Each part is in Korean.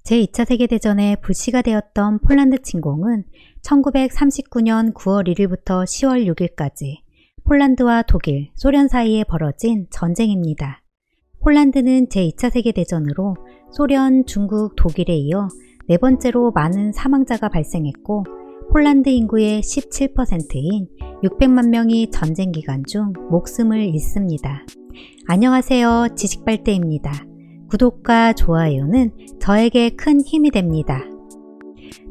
제2차 세계대전의 불씨가 되었던 폴란드 침공은 1939년 9월 1일부터 10월 6일까지 폴란드와 독일, 소련 사이에 벌어진 전쟁입니다. 폴란드는 제2차 세계대전으로 소련, 중국, 독일에 이어 네 번째로 많은 사망자가 발생했고 폴란드 인구의 17%인 600만 명이 전쟁 기간 중 목숨을 잃습니다. 안녕하세요. 지식발대입니다. 구독과 좋아요는 저에게 큰 힘이 됩니다.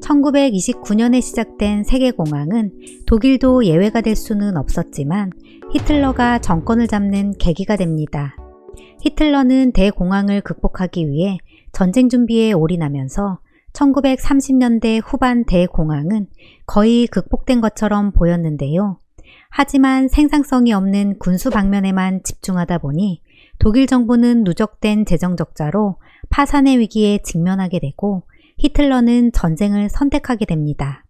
1929년에 시작된 세계공황은 독일도 예외가 될 수는 없었지만 히틀러가 정권을 잡는 계기가 됩니다. 히틀러는 대공황을 극복하기 위해 전쟁 준비에 올인하면서 1930년대 후반 대공황은 거의 극복된 것처럼 보였는데요. 하지만 생산성이 없는 군수 방면에만 집중하다 보니 독일 정부는 누적된 재정 적자로 파산의 위기에 직면하게 되고 히틀러는 전쟁을 선택하게 됩니다.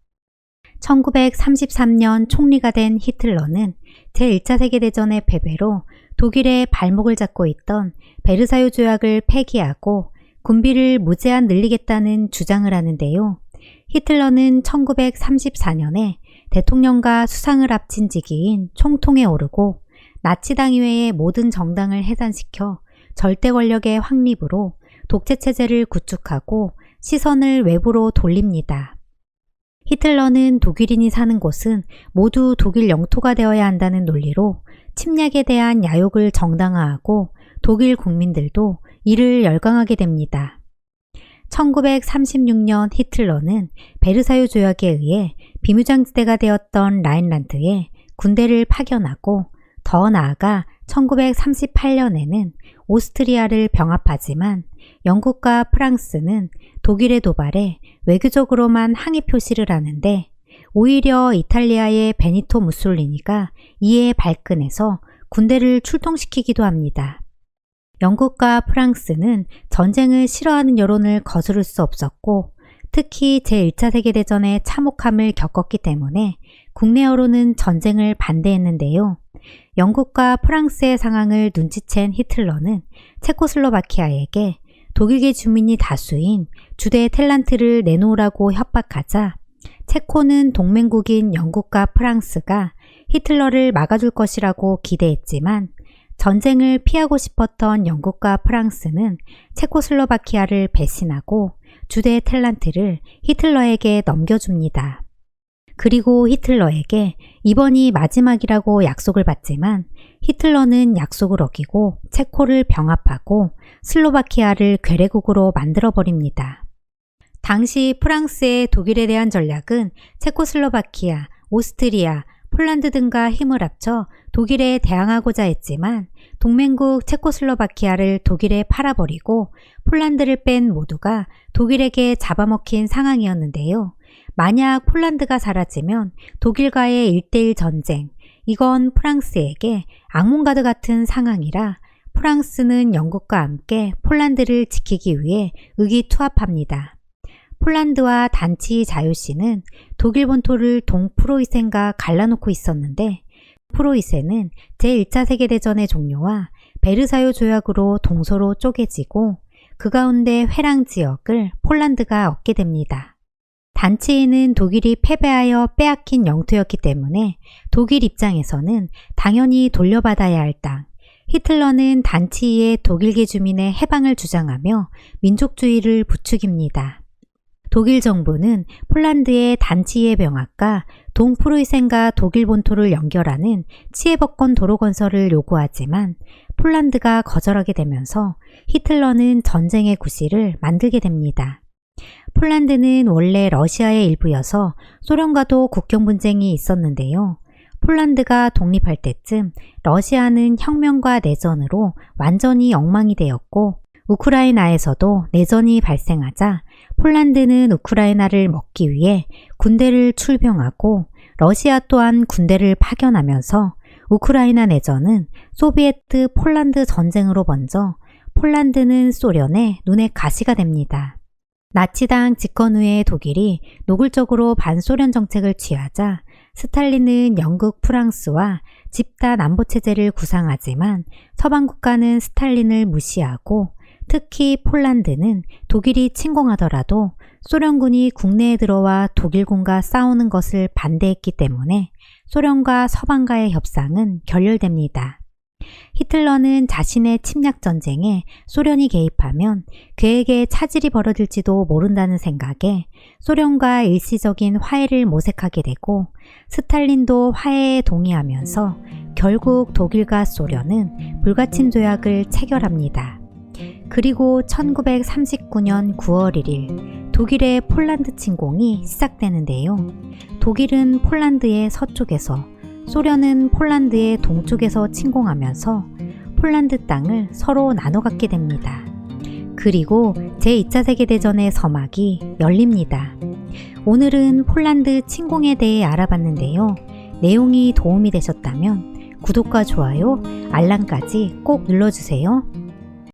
1933년 총리가 된 히틀러는 제1차 세계대전의 패배로 독일의 발목을 잡고 있던 베르사유 조약을 폐기하고 군비를 무제한 늘리겠다는 주장을 하는데요. 히틀러는 1934년에 대통령과 수상을 합친 직위인 총통에 오르고 나치당 이외의 모든 정당을 해산시켜 절대 권력의 확립으로 독재체제를 구축하고 시선을 외부로 돌립니다. 히틀러는 독일인이 사는 곳은 모두 독일 영토가 되어야 한다는 논리로 침략에 대한 야욕을 정당화하고 독일 국민들도 이를 열광하게 됩니다. 1936년 히틀러는 베르사유 조약에 의해 비무장지대가 되었던 라인란드에 군대를 파견하고 더 나아가 1938년에는 오스트리아를 병합하지만 영국과 프랑스는 독일의 도발에 외교적으로만 항의 표시를 하는데 오히려 이탈리아의 베니토 무솔리니가 이에 발끈해서 군대를 출동시키기도 합니다. 영국과 프랑스는 전쟁을 싫어하는 여론을 거스를 수 없었고 특히 제1차 세계대전의 참혹함을 겪었기 때문에 국내 여론은 전쟁을 반대했는데요. 영국과 프랑스의 상황을 눈치챈 히틀러는 체코슬로바키아에게 독일계 주민이 다수인 주대 텔란트를 내놓으라고 협박하자 체코는 동맹국인 영국과 프랑스가 히틀러를 막아줄 것이라고 기대했지만 전쟁을 피하고 싶었던 영국과 프랑스는 체코슬로바키아를 배신하고 주대 텔란트를 히틀러에게 넘겨줍니다. 그리고 히틀러에게 이번이 마지막이라고 약속을 받지만 히틀러는 약속을 어기고 체코를 병합하고 슬로바키아를 괴뢰국으로 만들어버립니다. 당시 프랑스의 독일에 대한 전략은 체코슬로바키아, 오스트리아, 폴란드 등과 힘을 합쳐 독일에 대항하고자 했지만 동맹국 체코슬로바키아를 독일에 팔아버리고 폴란드를 뺀 모두가 독일에게 잡아먹힌 상황이었는데요. 만약 폴란드가 사라지면 독일과의 1대1 전쟁, 이건 프랑스에게 악몽가드 같은 상황이라 프랑스는 영국과 함께 폴란드를 지키기 위해 의기투합합니다. 폴란드와 단치 자유시는 독일 본토를 동프로이센과 갈라놓고 있었는데 프로이센은 제1차 세계대전의 종료와 베르사유 조약으로 동서로 쪼개지고 그 가운데 회랑 지역을 폴란드가 얻게 됩니다. 단치에는 독일이 패배하여 빼앗긴 영토였기 때문에 독일 입장에서는 당연히 돌려받아야 할 땅, 히틀러는 단치의 독일계 주민의 해방을 주장하며 민족주의를 부추깁니다. 독일 정부는 폴란드의 단치의 병합과 동프로이센과 독일 본토를 연결하는 치에버건 도로 건설을 요구하지만 폴란드가 거절하게 되면서 히틀러는 전쟁의 구실을 만들게 됩니다. 폴란드는 원래 러시아의 일부여서 소련과도 국경 분쟁이 있었는데요. 폴란드가 독립할 때쯤 러시아는 혁명과 내전으로 완전히 엉망이 되었고 우크라이나에서도 내전이 발생하자 폴란드는 우크라이나를 먹기 위해 군대를 출병하고 러시아 또한 군대를 파견하면서 우크라이나 내전은 소비에트 폴란드 전쟁으로 번져 폴란드는 소련의 눈에 가시가 됩니다. 나치당 집권 후에 독일이 노골적으로 반소련 정책을 취하자 스탈린은 영국, 프랑스와 집단 안보체제를 구상하지만 서방 국가는 스탈린을 무시하고 특히 폴란드는 독일이 침공하더라도 소련군이 국내에 들어와 독일군과 싸우는 것을 반대했기 때문에 소련과 서방과의 협상은 결렬됩니다. 히틀러는 자신의 침략 전쟁에 소련이 개입하면 그에게 차질이 벌어질지도 모른다는 생각에 소련과 일시적인 화해를 모색하게 되고, 스탈린도 화해에 동의하면서 결국 독일과 소련은 불가침 조약을 체결합니다. 그리고 1939년 9월 1일 독일의 폴란드 침공이 시작되는데요. 독일은 폴란드의 서쪽에서, 소련은 폴란드의 동쪽에서 침공하면서 폴란드 땅을 서로 나눠 갖게 됩니다. 그리고 제2차 세계대전의 서막이 열립니다. 오늘은 폴란드 침공에 대해 알아봤는데요. 내용이 도움이 되셨다면 구독과 좋아요, 알람까지 꼭 눌러주세요.